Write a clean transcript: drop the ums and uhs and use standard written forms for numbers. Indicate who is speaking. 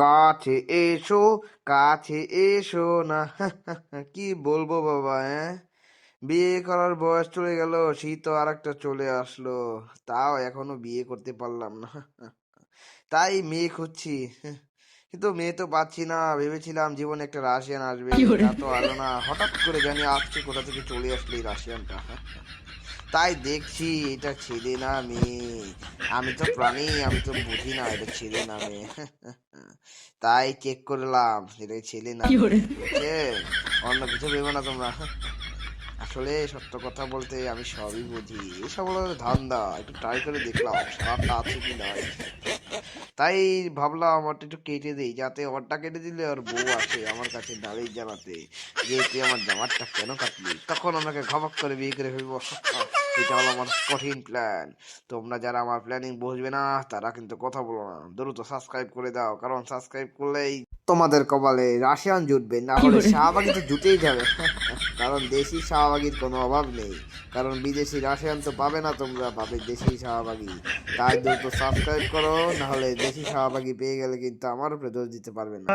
Speaker 1: কাছে এসো, কাছে এসো না। কি বলবো বাবা, বিয়ে করার বয়স চলে গেল, শীত তো আর একটা চলে আসলো, তাও এখনো বিয়ে করতে পারলাম না। তাই মেয়ে খুঁজছি, কিন্তু মেয়ে তো পাচ্ছি না। ভেবেছিলাম জীবনে একটা রাশিয়ান আসবে, তা তো আলো না। হঠাৎ করে জানি আজকে কোথা থেকে চলে আসলো এই রাশিয়ানটা। তাই দেখছি এটা ছেলে না মেয়ে। আমি তো প্রাণী, আমি তো বুঝি না এটা ছেলে না মেয়ে। তাই চেক করলাম এটা ছেলে না মেয়ে, বুঝছেন? অন্য কিছু ভেবো না তোমরা। আসলে সত্য কথা বলতে আমি সবই বুঝি, এসব হলো ধান্দা। একটু ট্রাই করে দেখলাম সারাটা আছে কি নাই। তাই ভাবলাম ওটা একটু কেটে দিই, যাতে ওরটা কেটে দিলে ওর বউ আসে আমার কাছে দাঁড়িয়ে জানাতে যে তুই আমার জামারটা কেন কাটলি, তখন আমাকে ঘপক করে বিয়ে করে ফেলবো। এটা হলো আমার কঠিন প্ল্যান। তোমরা যারা আমার প্ল্যানিং বুঝবে না তারা কিন্তু কথা বলো না, দ্রুত সাবস্ক্রাইব করে দাও, কারণ সাবস্ক্রাইব করলেই তোমাদের কপালে রাশিয়ান জুটবে, না হলে শাহবাগি তো জুটেই যাবে। কারণ দেশি শাহবাগির কোনো অভাব নেই, কারণ বিদেশি রাশিয়ান তো পাবে না, তোমরা পাবে দেশি শাহবাগি। তাই দ্রুত সাবস্ক্রাইব করো, না হলে দেশি শাহবাগি পেয়ে গেলে কিন্তু আমার উপরে দোষ দিতে পারবে না।